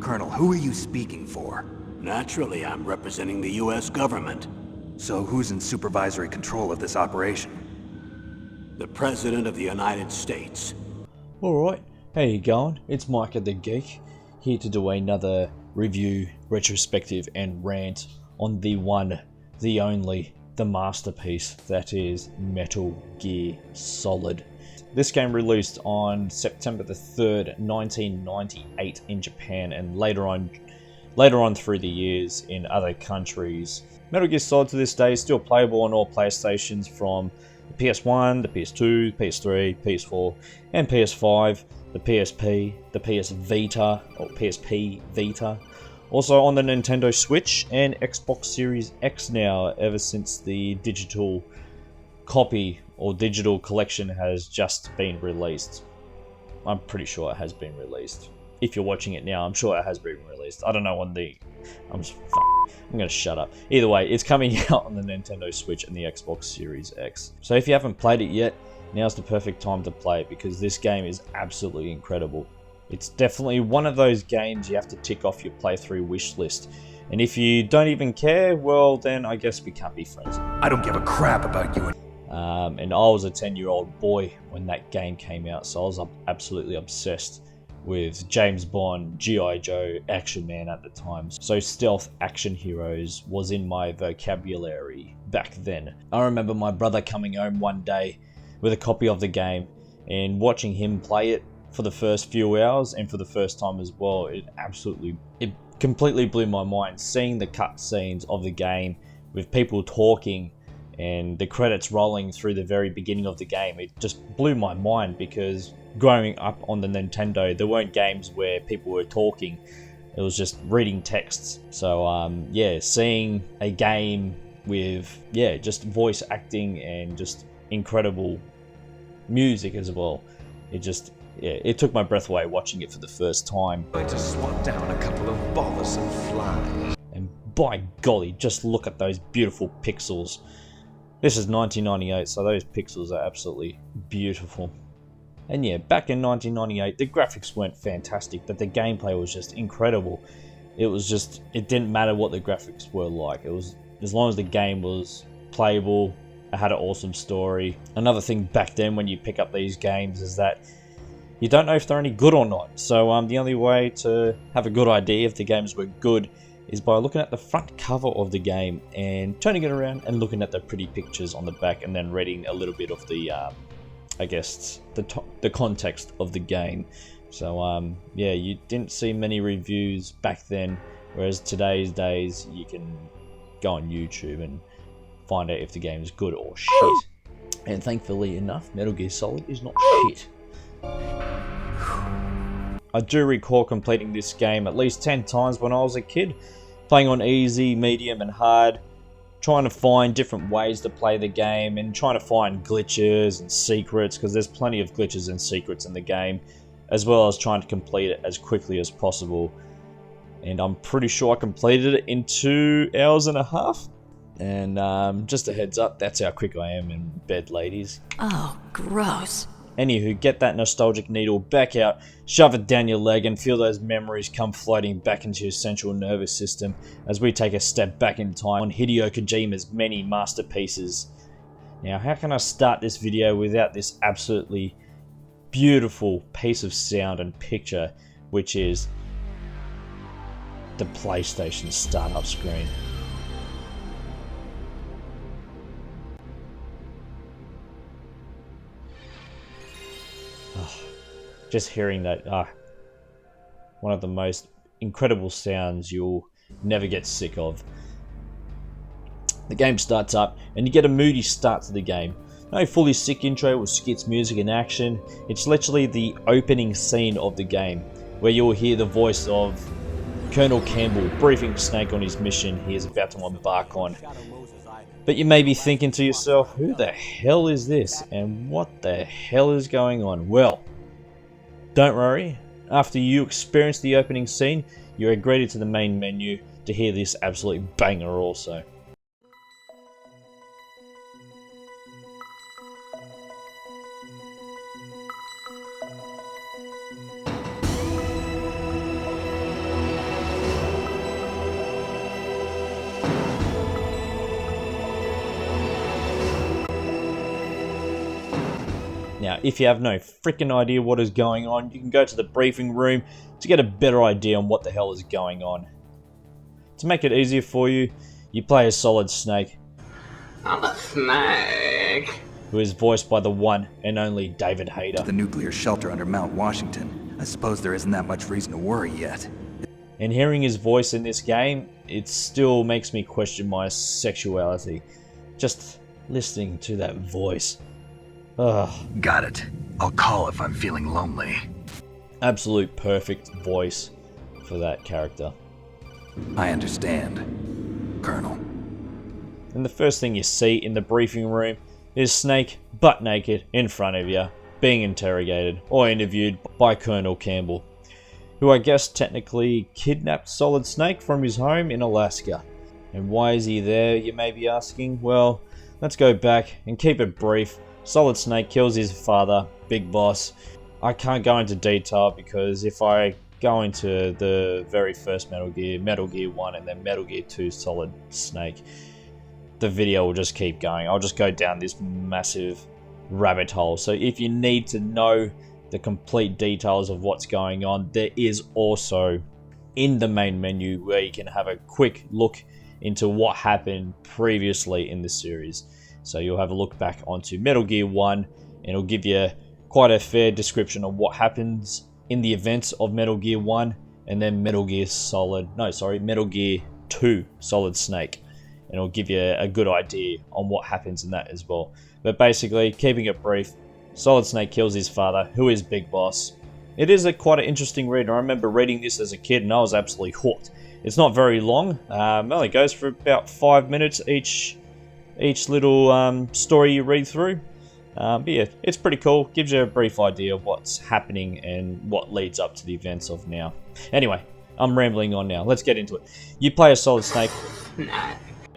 Colonel, who are you speaking for? Naturally, I'm representing the U.S. government. So who's in supervisory control of this operation? The President of the United States. Alright, how you going? It's Micah the Geek, here to do another review, retrospective and rant on the one, the only, the masterpiece that is Metal Gear Solid. This game released on September the 3rd, 1998 in Japan, and later on through the years in other countries. Metal Gear Solid to this day is still playable on all PlayStations, from the PS1, the PS2, PS3, PS4, and PS5, the PSP, the PS Vita, or PSP Vita. Also on the Nintendo Switch and Xbox Series X now, ever since the digital copy or digital collection has just been released. I'm pretty sure it has been released. If you're watching it now, I'm sure it has been released. I don't know when I'm gonna shut up. Either way, it's coming out on the Nintendo Switch and the Xbox Series X. So if you haven't played it yet, now's the perfect time to play it, because this game is absolutely incredible. It's definitely one of those games you have to tick off your playthrough wish list. And if you don't even care, well then I guess we can't be friends. I don't give a crap about you. And I was a 10-year-old boy when that game came out, so I was absolutely obsessed with James Bond, G.I. Joe, Action Man at the time. So stealth action heroes was in my vocabulary back then. I remember my brother coming home one day with a copy of the game and watching him play it for the first few hours, and for the first time as well. It completely blew my mind, seeing the cutscenes of the game with people talking and the credits rolling through the very beginning of the game. It just blew my mind, because growing up on the Nintendo, there weren't games where people were talking. It was just reading texts. So yeah, seeing a game with just voice acting and just incredible music as well, it took my breath away watching it for the first time. I just swat down a couple of bothersome flies. And by golly, just look at those beautiful pixels. This is 1998, so those pixels are absolutely beautiful. And yeah, back in 1998, the graphics weren't fantastic, but the gameplay was just incredible. It didn't matter what the graphics were like. It was, as long as the game was playable, it had an awesome story. Another thing back then when you pick up these games is that you don't know if they're any good or not. So the only way to have a good idea if the games were good is by looking at the front cover of the game and turning it around and looking at the pretty pictures on the back, and then reading a little bit of the, I guess, the context of the game. So yeah, you didn't see many reviews back then, whereas today's days you can go on YouTube and find out if the game is good or shit. And thankfully enough, Metal Gear Solid is not shit. I do recall completing this game at least 10 times when I was a kid, playing on easy, medium and hard, trying to find different ways to play the game and trying to find glitches and secrets, because there's plenty of glitches and secrets in the game, as well as trying to complete it as quickly as possible. And I'm pretty sure I completed it in 2 hours and a half. And just a heads up, that's how quick I am in bed, ladies. Oh, gross. Anywho, get that nostalgic needle back out, shove it down your leg, and feel those memories come floating back into your central nervous system as we take a step back in time on Hideo Kojima's many masterpieces. Now, how can I start this video without this absolutely beautiful piece of sound and picture, which is the PlayStation startup screen. Just hearing that, one of the most incredible sounds you'll never get sick of. The game starts up and you get a moody start to the game. No fully sick intro with skits, music and action. It's literally the opening scene of the game, where you'll hear the voice of Colonel Campbell briefing Snake on his mission he is about to embark on. But you may be thinking to yourself, who the hell is this and what the hell is going on? Well, don't worry, after you experience the opening scene, you're greeted to the main menu to hear this absolute banger also. Now, if you have no freaking idea what is going on, you can go to the briefing room to get a better idea on what the hell is going on. To make it easier for you, you play as Solid Snake. I'm a snake. Who is voiced by the one and only David Hayter. The nuclear shelter under Mount Washington. I suppose there isn't that much reason to worry yet. And hearing his voice in this game, it still makes me question my sexuality. Just listening to that voice. Ugh. Got it. I'll call if I'm feeling lonely. Absolute perfect voice for that character. I understand, Colonel. And the first thing you see in the briefing room is Snake butt naked in front of you, being interrogated or interviewed by Colonel Campbell, who I guess technically kidnapped Solid Snake from his home in Alaska. And why is he there, you may be asking? Well, let's go back and keep it brief. Solid Snake kills his father, Big Boss. I can't go into detail because if I go into the very first Metal Gear 1 and then Metal Gear 2 Solid Snake, the video will just keep going. I'll just go down this massive rabbit hole. So if you need to know the complete details of what's going on, there is also in the main menu where you can have a quick look into what happened previously in the series. So you'll have a look back onto Metal Gear 1 and it'll give you quite a fair description of what happens in the events of Metal Gear 1 and then Metal Gear 2 Solid Snake. And it'll give you a good idea on what happens in that as well. But basically, keeping it brief, Solid Snake kills his father, who is Big Boss. It is quite an interesting read. I remember reading this as a kid and I was absolutely hooked. It's not very long. It only goes for about 5 minutes each little story you read through. But yeah, it's pretty cool. Gives you a brief idea of what's happening and what leads up to the events of now. Anyway, I'm rambling on now. Let's get into it. You play as Solid Snake,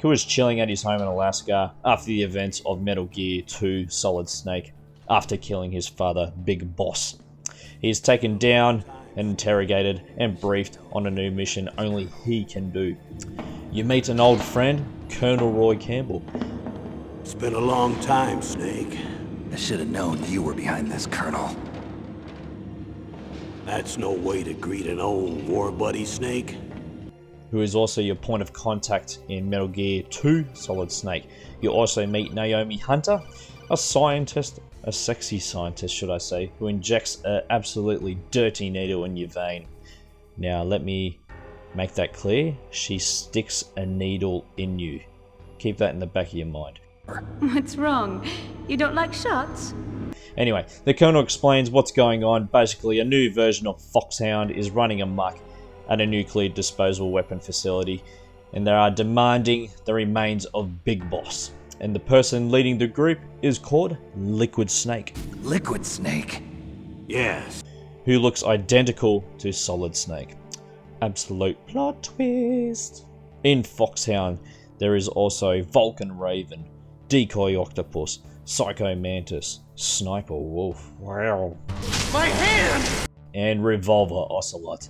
who is chilling at his home in Alaska after the events of Metal Gear 2 Solid Snake after killing his father, Big Boss. He is taken down and interrogated and briefed on a new mission only he can do. You meet an old friend, Colonel Roy Campbell. It's been a long time, Snake. I should have known you were behind this, Colonel. That's no way to greet an old war buddy, Snake. Who is also your point of contact in Metal Gear 2 Solid Snake. You also meet Naomi Hunter, a sexy scientist should I say, who injects an absolutely dirty needle in your vein. Now let me make that clear, she sticks a needle in you. Keep that in the back of your mind. What's wrong? You don't like shots? Anyway, the Colonel explains what's going on. Basically, a new version of Foxhound is running amok at a nuclear disposal weapon facility, and they are demanding the remains of Big Boss. And the person leading the group is called Liquid Snake. Liquid Snake? Yes. Who looks identical to Solid Snake. Absolute plot twist. In Foxhound, there is also Vulcan Raven, Decoy Octopus, Psycho Mantis, Sniper Wolf, wow, My hand! and Revolver Ocelot.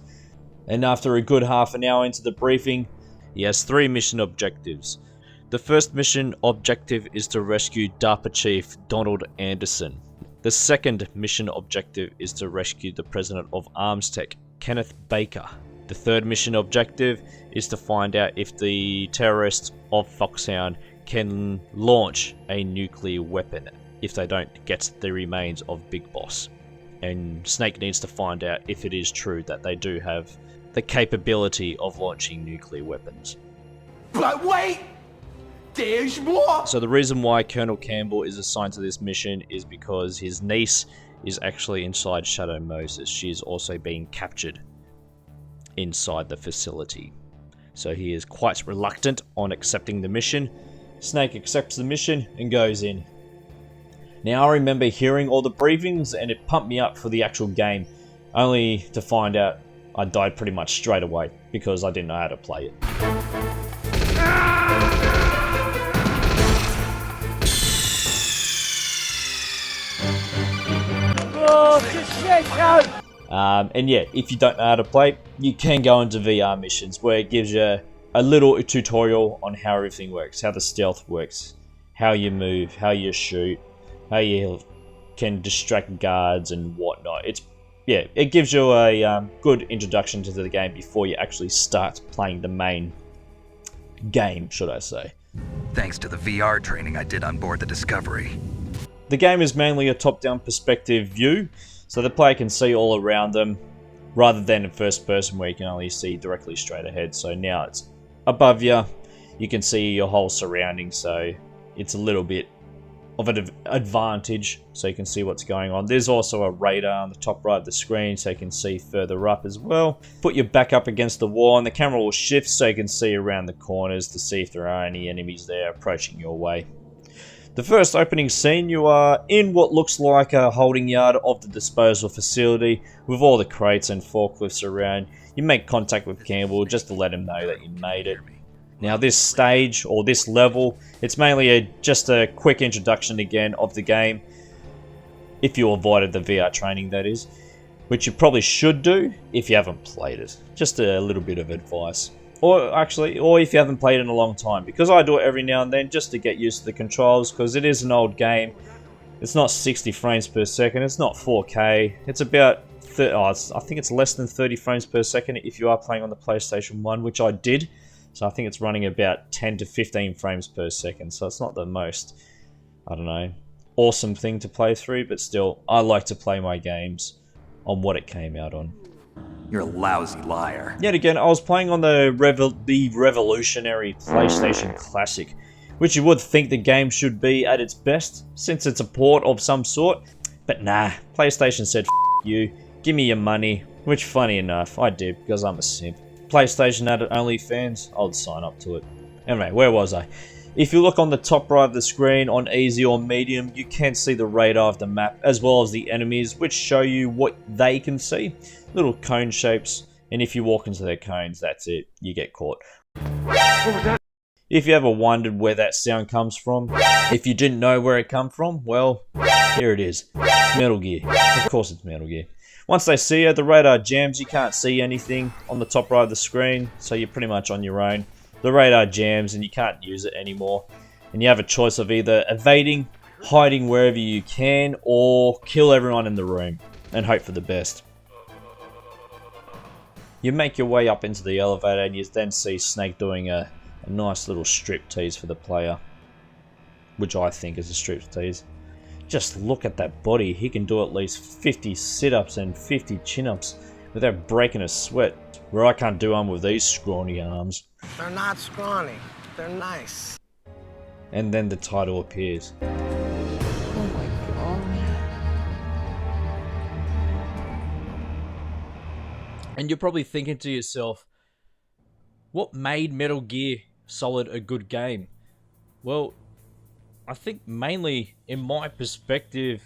And after a good half an hour into the briefing, he has 3 mission objectives. The first mission objective is to rescue DARPA Chief Donald Anderson. The second mission objective is to rescue the President of ArmsTech, Kenneth Baker. The third mission objective is to find out if the terrorists of Foxhound can launch a nuclear weapon if they don't get the remains of Big Boss. And Snake needs to find out if it is true that they do have the capability of launching nuclear weapons. But wait! There's more! So the reason why Colonel Campbell is assigned to this mission is because his niece is actually inside Shadow Moses. She is also being captured inside the facility. So he is quite reluctant on accepting the mission. Snake accepts the mission and goes in. Now I remember hearing all the briefings and it pumped me up for the actual game, only to find out I died pretty much straight away because I didn't know how to play it. And yeah, if you don't know how to play, you can go into VR missions where it gives you a little tutorial on how everything works, how the stealth works, how you move, how you shoot, how you can distract guards and whatnot. Yeah, it gives you a good introduction to the game before you actually start playing the main game, should I say. Thanks to the VR training I did on board the Discovery. The game is mainly a top-down perspective view, so the player can see all around them, rather than in first person where you can only see directly straight ahead. So now it's above you, you can see your whole surroundings, so it's a little bit of an advantage, so you can see what's going on. There's also a radar on the top right of the screen, so you can see further up as well. Put your back up against the wall and the camera will shift so you can see around the corners to see if there are any enemies there approaching your way. The first opening scene, you are in what looks like a holding yard of the disposal facility with all the crates and forklifts around. You make contact with Campbell just to let him know that you made it. Now this stage, or this level, it's mainly just a quick introduction again of the game, if you avoided the VR training that is, which you probably should do if you haven't played it. Just a little bit of advice. Or if you haven't played it in a long time, because I do it every now and then just to get used to the controls, because it is an old game. It's not 60 frames per second, it's not 4K, it's about, I think it's less than 30 frames per second if you are playing on the PlayStation 1, which I did. So I think it's running about 10 to 15 frames per second, so it's not the most, I don't know, awesome thing to play through, but still, I like to play my games on what it came out on. You're a lousy liar. Yet again, I was playing on the revolutionary PlayStation Classic, which you would think the game should be at its best, since it's a port of some sort. But nah, PlayStation said, F you, give me your money, which funny enough, I did, because I'm a simp. PlayStation had OnlyFans, I'd sign up to it. Anyway, where was I? If you look on the top right of the screen on easy or medium, you can see the radar of the map as well as the enemies, which show you what they can see. Little cone shapes, and if you walk into their cones, that's it, you get caught. If you ever wondered where that sound comes from, if you didn't know where it come from, well, here it is. It's Metal Gear. Of course it's Metal Gear. Once they see you, the radar jams, you can't see anything on the top right of the screen, so you're pretty much on your own. The radar jams and you can't use it anymore. And you have a choice of either evading, hiding wherever you can, or kill everyone in the room and hope for the best. You make your way up into the elevator and you then see Snake doing a nice little striptease for the player. Which I think is a striptease. Just look at that body. He can do at least 50 sit-ups and 50 chin-ups without breaking a sweat. Where I can't do one with these scrawny arms. They're not scrawny. They're nice. And then the title appears. Oh my god. And you're probably thinking to yourself, what made Metal Gear Solid a good game? Well, I think mainly, in my perspective,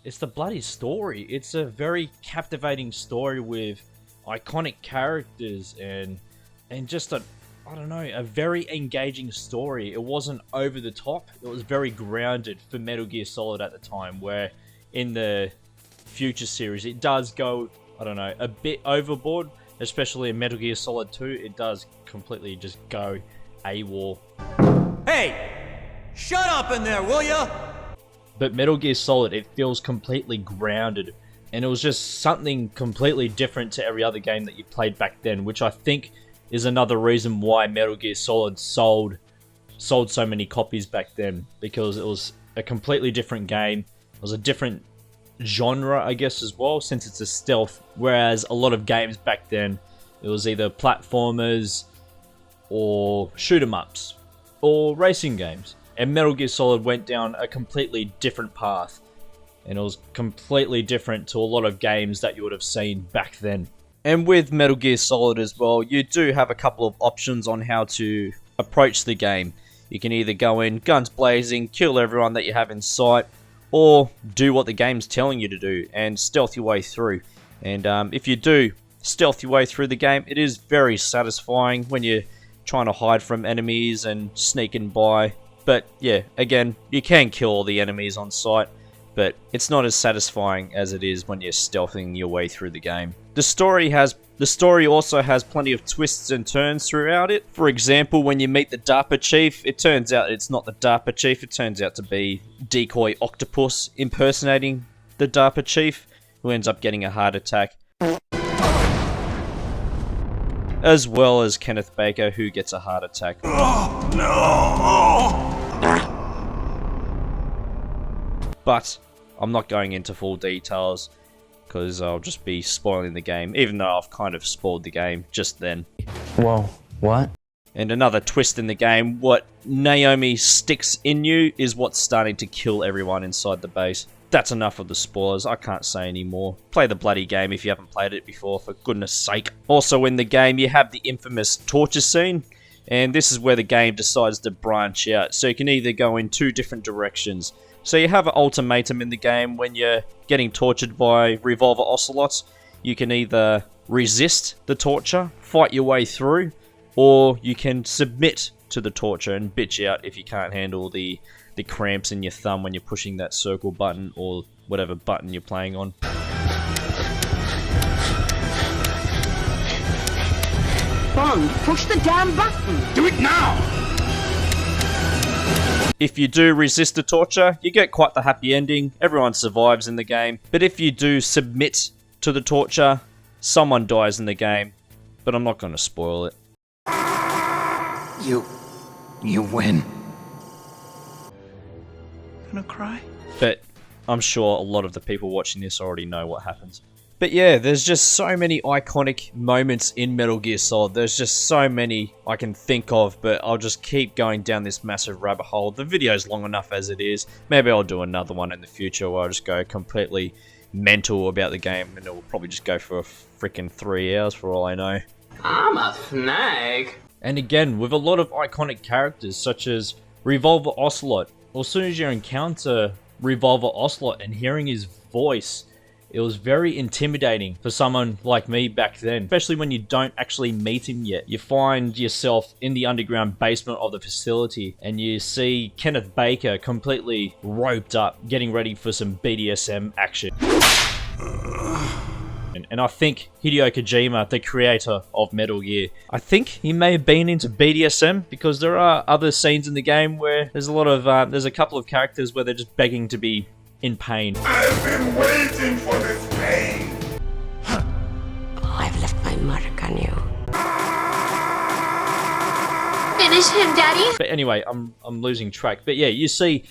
it's the bloody story. It's a very captivating story with iconic characters and just a very engaging story. It wasn't over the top. It was very grounded for Metal Gear Solid at the time, where in the future series it does go, a bit overboard, especially in Metal Gear Solid 2. It does completely just go AWOL. Hey! Shut up in there, will ya? But Metal Gear Solid, it feels completely grounded, and it was just something completely different to every other game that you played back then, which I think is another reason why Metal Gear Solid sold so many copies back then, because it was a completely different game. It was a different genre, I guess, as well, since it's a stealth, whereas a lot of games back then, it was either platformers or shoot 'em ups or racing games. And Metal Gear Solid went down a completely different path. And it was completely different to a lot of games that you would have seen back then. And with Metal Gear Solid as well, you do have a couple of options on how to approach the game. You can either go in guns blazing, kill everyone that you have in sight, or do what the game's telling you to do and stealth your way through. And if you do stealth your way through the game, it is very satisfying when you're trying to hide from enemies and sneaking by. But yeah, again, you can kill all the enemies on sight, but it's not as satisfying as it is when you're stealthing your way through the game. The story also has plenty of twists and turns throughout it. For example, when you meet the DARPA chief, it turns out it's not the DARPA chief, it turns out to be Decoy Octopus impersonating the DARPA chief, who ends up getting a heart attack. As well as Kenneth Baker, who gets a heart attack. Oh, no! But I'm not going into full details, because I'll just be spoiling the game, even though I've kind of spoiled the game just then. Whoa, what? And another twist in the game, what Naomi sticks in you is what's starting to kill everyone inside the base. That's enough of the spoilers, I can't say anymore. Play the bloody game if you haven't played it before, for goodness sake. Also in the game, you have the infamous torture scene, and this is where the game decides to branch out, so you can either go in two different directions. So you have an ultimatum in the game when you're getting tortured by revolver ocelots. You can either resist the torture, fight your way through, or you can submit to the torture and bitch out if you can't handle the cramps in your thumb when you're pushing that circle button or whatever button you're playing on. Bond, push the damn button! Do it now! If you do resist the torture, you get quite the happy ending. Everyone survives in the game. But if you do submit to the torture, someone dies in the game. But I'm not going to spoil it. You win. Gonna cry? But I'm sure a lot of the people watching this already know what happens. But yeah, there's just so many iconic moments in Metal Gear Solid. There's just so many I can think of, but I'll just keep going down this massive rabbit hole. The video's long enough as it is. Maybe I'll do another one in the future where I'll just go completely mental about the game, and it will probably just go for a freaking 3 hours for all I know. I'm a snake. And again, with a lot of iconic characters such as Revolver Ocelot. Well, as soon as you encounter Revolver Ocelot and hearing his voice, it was very intimidating for someone like me back then, especially when you don't actually meet him yet. You find yourself in the underground basement of the facility and you see Kenneth Baker completely roped up, getting ready for some BDSM action. And I think Hideo Kojima, the creator of Metal Gear, I think he may have been into BDSM, because there are other scenes in the game where there's a lot of, there's a couple of characters where they're just begging to be in pain. I've been waiting for this pain! I've left my mark on you. Finish him, Daddy! But anyway, I'm losing track. But yeah, you see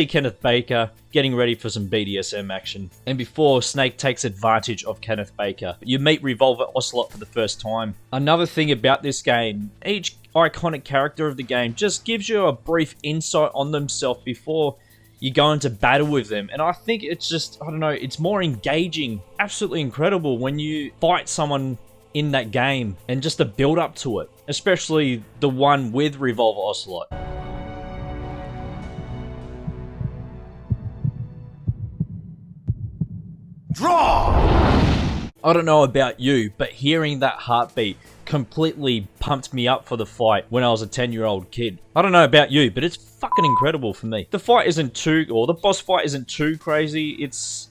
Kenneth Baker getting ready for some BDSM action. And before Snake takes advantage of Kenneth Baker, you meet Revolver Ocelot for the first time. Another thing about this game, each iconic character of the game just gives you a brief insight on themselves before you go into battle with them. And I think it's just, I don't know, it's more engaging, absolutely incredible when you fight someone in that game and just the build up to it, especially the one with Revolver Ocelot. Draw! I don't know about you, but hearing that heartbeat completely pumped me up for the fight when I was a 10-year-old kid. I don't know about you, but it's fucking incredible for me. The fight isn't too, or the boss fight isn't too crazy. It's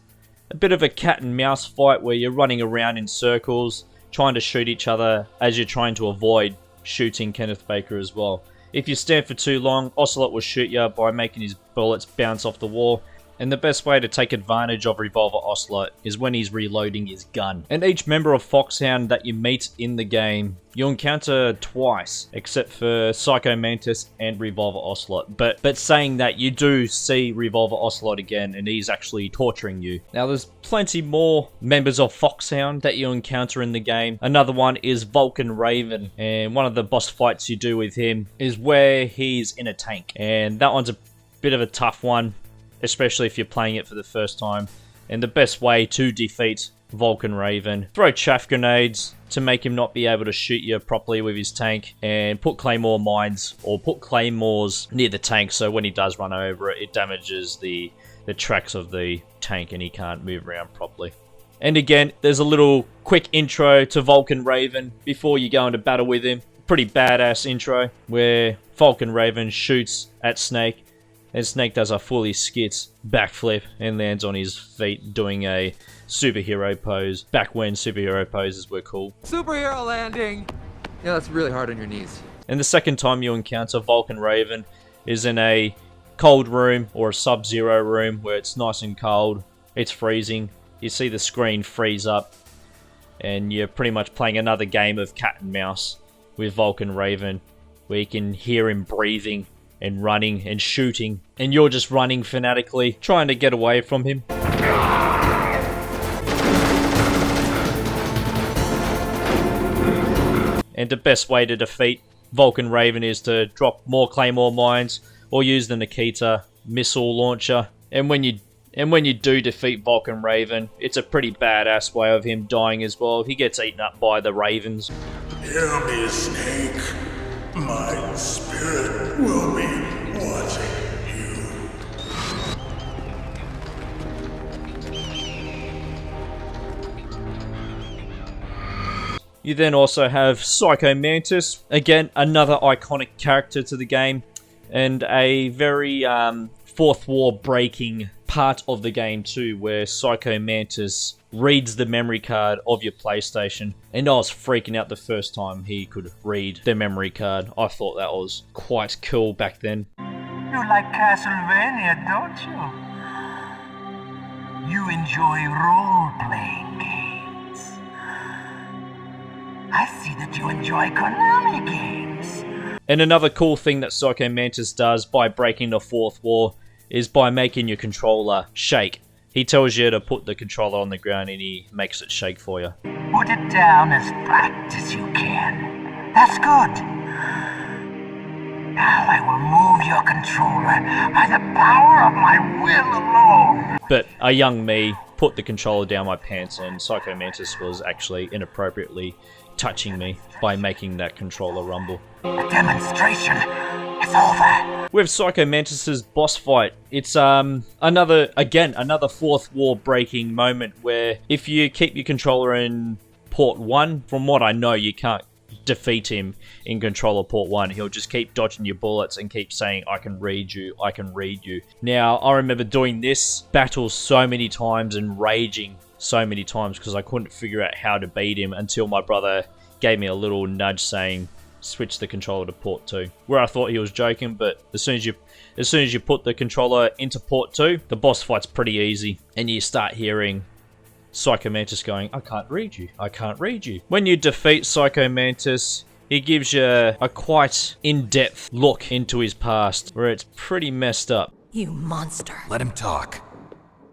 a bit of a cat and mouse fight where you're running around in circles, trying to shoot each other as you're trying to avoid shooting Kenneth Baker as well. If you stand for too long, Ocelot will shoot you by making his bullets bounce off the wall. And the best way to take advantage of Revolver Ocelot is when he's reloading his gun. And each member of Foxhound that you meet in the game, you'll encounter twice, except for Psycho Mantis and Revolver Ocelot. But saying that, you do see Revolver Ocelot again, and he's actually torturing you. Now, there's plenty more members of Foxhound that you encounter in the game. Another one is Vulcan Raven, and one of the boss fights you do with him is where he's in a tank. And that one's a bit of a tough one, especially if you're playing it for the first time. And the best way to defeat Vulcan Raven, throw chaff grenades to make him not be able to shoot you properly with his tank, and put claymore mines or put claymores near the tank, so when he does run over it, it damages the tracks of the tank and he can't move around properly. And again, there's a little quick intro to Vulcan Raven before you go into battle with him. Pretty badass intro where Vulcan Raven shoots at Snake, and Snake does a fully skits backflip and lands on his feet doing a superhero pose. Back when superhero poses were cool. Superhero landing! Yeah, that's really hard on your knees. And the second time you encounter Vulcan Raven is in a cold room or a sub-zero room where it's nice and cold. it's freezing. You see the screen freeze up, and you're pretty much playing another game of cat and mouse with Vulcan Raven, where you can hear him breathing and running and shooting, and you're just running fanatically, trying to get away from him. And the best way to defeat Vulcan Raven is to drop more Claymore mines or use the Nikita missile launcher. And when you do defeat Vulcan Raven, it's a pretty badass way of him dying as well. He gets eaten up by the Ravens. Hear me, Snake. My spirit will be watching you. You then also have Psycho Mantis, again another iconic character to the game, and a very fourth wall breaking part of the game too, where Psycho Mantis reads the memory card of your PlayStation, and I was freaking out the first time he could read the memory card. I thought that was quite cool back then. You like Castlevania, don't you? You enjoy role-playing games. I see that you enjoy Konami games. And another cool thing that Psycho Mantis does by breaking the fourth wall is by making your controller shake. He tells you to put the controller on the ground and he makes it shake for you. Put it down as flat as you can. That's good. Now I will move your controller by the power of my will alone. But a young me put the controller down my pants, and Psycho Mantis was actually inappropriately touching me by making that controller rumble. The demonstration is over. With Psycho Mantis' boss fight, it's another fourth wall breaking moment where if you keep your controller in port 1, from what I know, you can't defeat him in controller port 1. He'll just keep dodging your bullets and keep saying, I can read you, I can read you. Now, I remember doing this battle so many times and raging so many times because I couldn't figure out how to beat him until my brother gave me a little nudge saying, switch the controller to port 2. Where I thought he was joking, but as soon as you put the controller into port 2, the boss fight's pretty easy, and you start hearing Psycho Mantis going, I can't read you, I can't read you. When you defeat Psycho Mantis, he gives you a quite in-depth look into his past, where it's pretty messed up. You monster. Let him talk.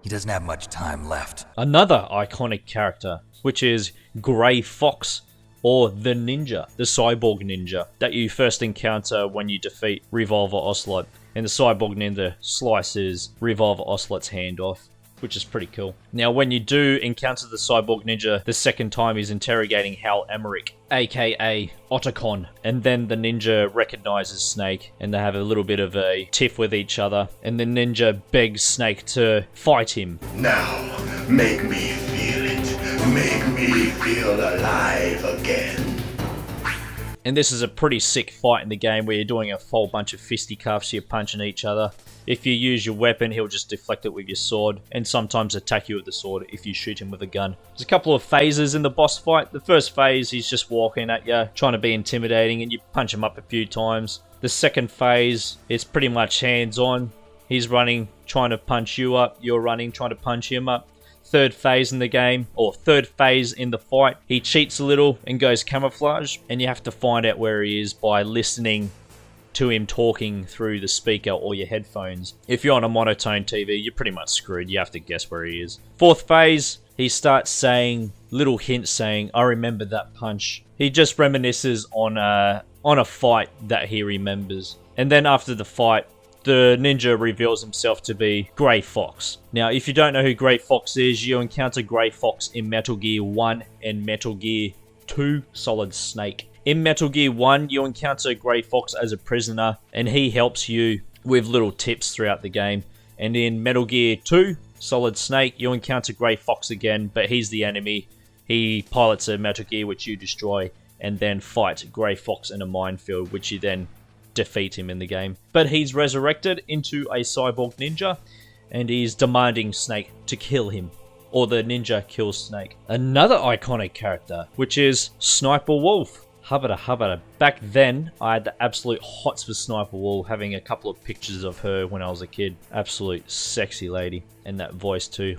He doesn't have much time left. Another iconic character, which is Grey Fox, or the ninja, the cyborg ninja, that you first encounter when you defeat Revolver Ocelot. And the cyborg ninja slices Revolver Ocelot's hand off, which is pretty cool. Now, when you do encounter the cyborg ninja the second time, he's interrogating Hal Emmerich, aka Otacon. And then the ninja recognizes Snake, and they have a little bit of a tiff with each other. And the ninja begs Snake to fight him. Now, make me feel it. Make me feel alive again. And this is a pretty sick fight in the game where you're doing a whole bunch of fisticuffs, you're punching each other. If you use your weapon, he'll just deflect it with your sword, and sometimes attack you with the sword if you shoot him with a gun. There's a couple of phases in the boss fight. The first phase, he's just walking at you, trying to be intimidating, and you punch him up a few times. The second phase, it's pretty much hands-on. He's running, trying to punch you up. You're running, trying to punch him up. Third phase in the game, or third phase in the fight, he cheats a little and goes camouflage, and you have to find out where he is by listening to him talking through the speaker or your headphones. If you're on a monotone TV, you're pretty much screwed. You have to guess where he is. Fourth phase, he starts saying little hints saying, I remember that punch. He just reminisces on a fight that he remembers. And then after the fight, the ninja reveals himself to be Grey Fox. Now, if you don't know who Grey Fox is, you encounter Grey Fox in Metal Gear 1 and Metal Gear 2 Solid Snake. In Metal Gear 1, you encounter Grey Fox as a prisoner, and he helps you with little tips throughout the game. And in Metal Gear 2 Solid Snake, you encounter Grey Fox again, but he's the enemy. He pilots a Metal Gear which you destroy, and then fight Grey Fox in a minefield, which you then defeat him in the game. But he's resurrected into a cyborg ninja, and he's demanding Snake to kill him, or the ninja kills Snake. Another iconic character, which is Sniper Wolf, Hubbada. Back then, I had the absolute hots for Sniper Wolf, having a couple of pictures of her when I was a kid. Absolute sexy lady. And that voice too.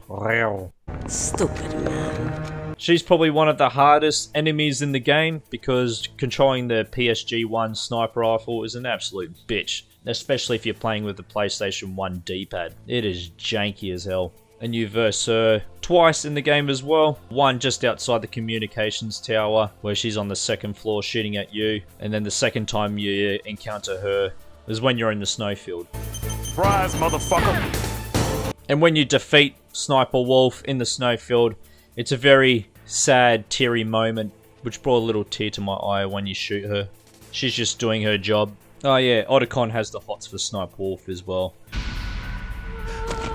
Stupid man. She's probably one of the hardest enemies in the game because controlling the PSG-1 sniper rifle is an absolute bitch. Especially if you're playing with the PlayStation 1 D-pad. It is janky as hell. And you verse her twice in the game as well. One just outside the communications tower where she's on the second floor shooting at you. And then the second time you encounter her is when you're in the snowfield. Surprise, motherfucker! And when you defeat Sniper Wolf in the snowfield, it's a very sad, teary moment, which brought a little tear to my eye when you shoot her. She's just doing her job. Oh yeah, Otacon has the hots for Sniper Wolf as well.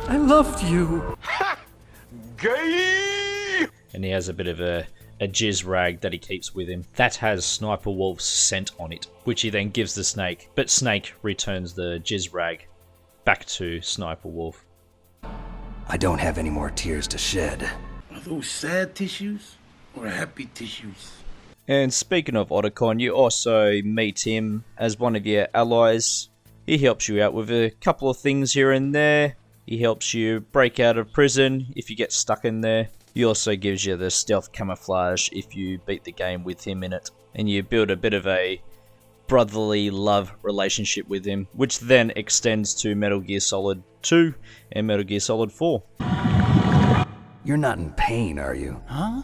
I loved you. Gay! And he has a bit of a jizz rag that he keeps with him. That has Sniper Wolf's scent on it, which he then gives the Snake. But Snake returns the jizz rag back to Sniper Wolf. I don't have any more tears to shed. Are those sad tissues or happy tissues? And speaking of Otacon, you also meet him as one of your allies. He helps you out with a couple of things here and there. He helps you break out of prison if you get stuck in there. He also gives you the stealth camouflage if you beat the game with him in it. And you build a bit of a brotherly love relationship with him, which then extends to Metal Gear Solid 2 and Metal Gear Solid 4. You're not in pain, are you? Huh?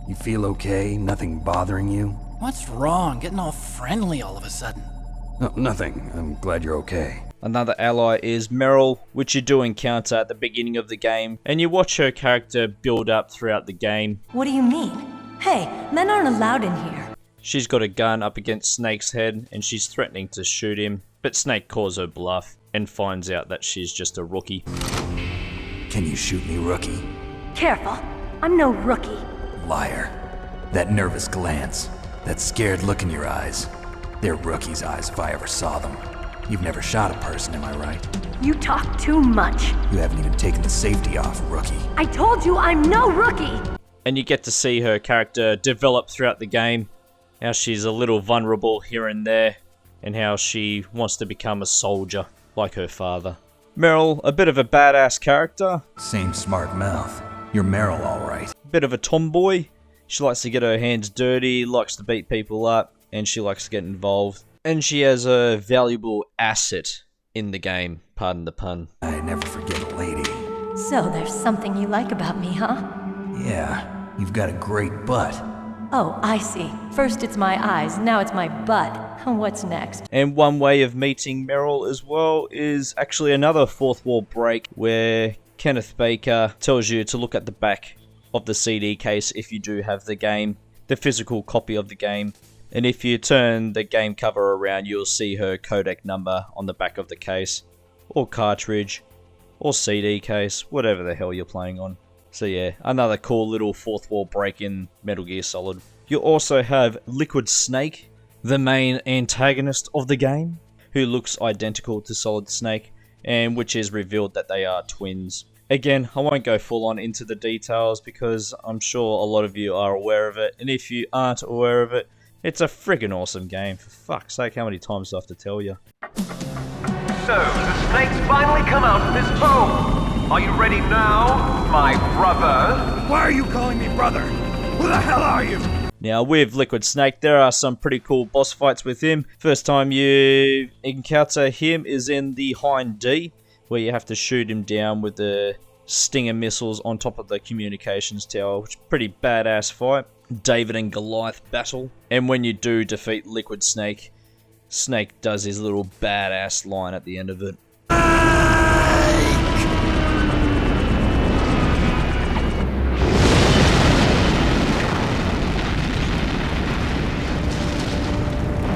You feel okay? Nothing bothering you? What's wrong? Getting all friendly all of a sudden. No, nothing. I'm glad you're okay. Another ally is Meryl, which you do encounter at the beginning of the game, and you watch her character build up throughout the game. What do you mean? Hey, men aren't allowed in here. She's got a gun up against Snake's head, and she's threatening to shoot him, but Snake calls her bluff and finds out that she's just a rookie. Can you shoot me, rookie? Careful, I'm no rookie. Liar. That nervous glance, that scared look in your eyes. They're rookie's eyes if I ever saw them. You've never shot a person, am I right? You talk too much. You haven't even taken the safety off, rookie. I told you I'm no rookie. And you get to see her character develop throughout the game, how she's a little vulnerable here and there, and how she wants to become a soldier like her father. Meryl, a bit of a badass character. Same smart mouth. You're Meryl, all right. Bit of a tomboy. She likes to get her hands dirty, likes to beat people up, and she likes to get involved. And she has a valuable asset in the game, pardon the pun. I never forget a lady. So there's something you like about me, huh? Yeah, you've got a great butt. Oh, I see. First it's my eyes, now it's my butt. What's next? And one way of meeting Meryl as well is actually another fourth wall break where Kenneth Baker tells you to look at the back of the CD case if you do have the game, the physical copy of the game. And if you turn the game cover around, you'll see her codec number on the back of the case, or cartridge, or CD case, whatever the hell you're playing on. So yeah, another cool little fourth wall break in Metal Gear Solid. You also have Liquid Snake, the main antagonist of the game, who looks identical to Solid Snake, and which is revealed that they are twins. Again, I won't go full on into the details because I'm sure a lot of you are aware of it, and if you aren't aware of it, it's a friggin' awesome game. For fuck's sake, how many times do I have to tell you? So, the snake's finally come out of his home. Are you ready now, my brother? Why are you calling me brother? Who the hell are you? Now, with Liquid Snake, there are some pretty cool boss fights with him. First time you encounter him is in the Hind D, where you have to shoot him down with the Stinger missiles on top of the communications tower, which is a pretty badass fight. David and Goliath battle. And when you do defeat Liquid Snake, Snake does his little badass line at the end of it.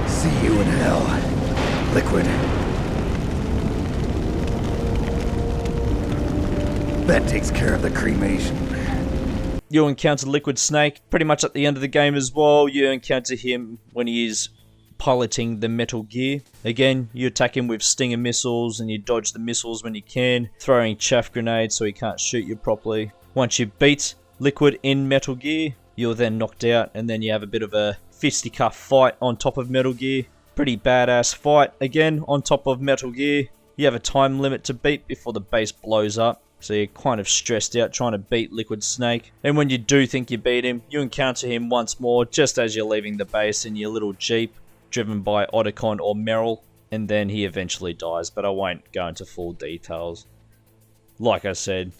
See you in hell, Liquid. That takes care of the cremation. You encounter Liquid Snake pretty much at the end of the game as well. You encounter him when he is piloting the Metal Gear. Again, you attack him with Stinger missiles and you dodge the missiles when you can, throwing chaff grenades so he can't shoot you properly. Once you beat Liquid in Metal Gear, you're then knocked out and then you have a bit of a fisticuff fight on top of Metal Gear. Pretty badass fight, again, on top of Metal Gear. You have a time limit to beat before the base blows up, so you're kind of stressed out trying to beat Liquid Snake. And when you do think you beat him, you encounter him once more just as you're leaving the base in your little jeep, driven by Otacon or Meryl, and then he eventually dies, but I won't go into full details. Like I said,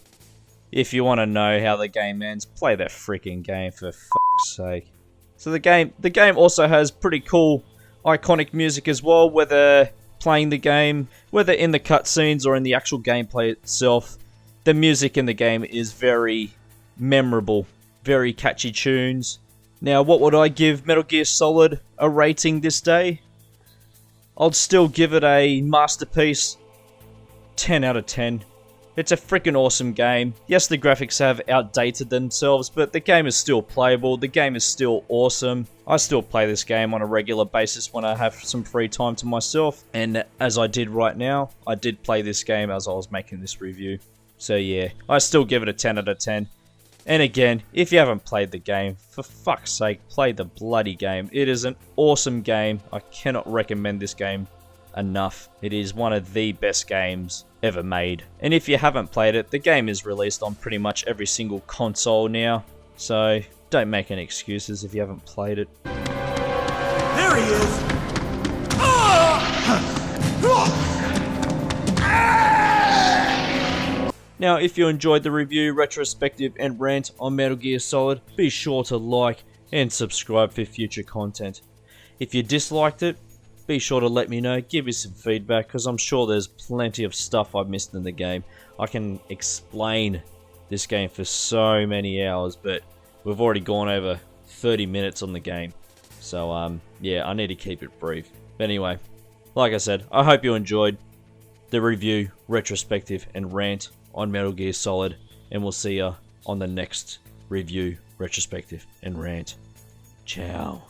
if you want to know how the game ends, play that freaking game for fuck's sake. So the game also has pretty cool iconic music as well, whether playing the game, whether in the cutscenes or in the actual gameplay itself. The music in the game is very memorable, very catchy tunes. Now, what would I give Metal Gear Solid a rating this day? I'd still give it a masterpiece, 10 out of 10. It's a freaking awesome game. Yes, the graphics have outdated themselves, but the game is still playable. The game is still awesome. I still play this game on a regular basis when I have some free time to myself. And as I did right now, I did play this game as I was making this review. So yeah, I still give it a 10 out of 10. And again, if you haven't played the game, for fuck's sake, play the bloody game. It is an awesome game. I cannot recommend this game enough. It is one of the best games ever made. And if you haven't played it, the game is released on pretty much every single console now. So don't make any excuses if you haven't played it. There he is! Now, if you enjoyed the review, retrospective, and rant on Metal Gear Solid, be sure to like and subscribe for future content. If you disliked it, be sure to let me know, give me some feedback, because I'm sure there's plenty of stuff I've missed in the game. I can explain this game for so many hours, but we've already gone over 30 minutes on the game. So, yeah, I need to keep it brief. But anyway, like I said, I hope you enjoyed the review, retrospective, and rant on Metal Gear Solid, and we'll see ya on the next review, retrospective, and rant. Ciao.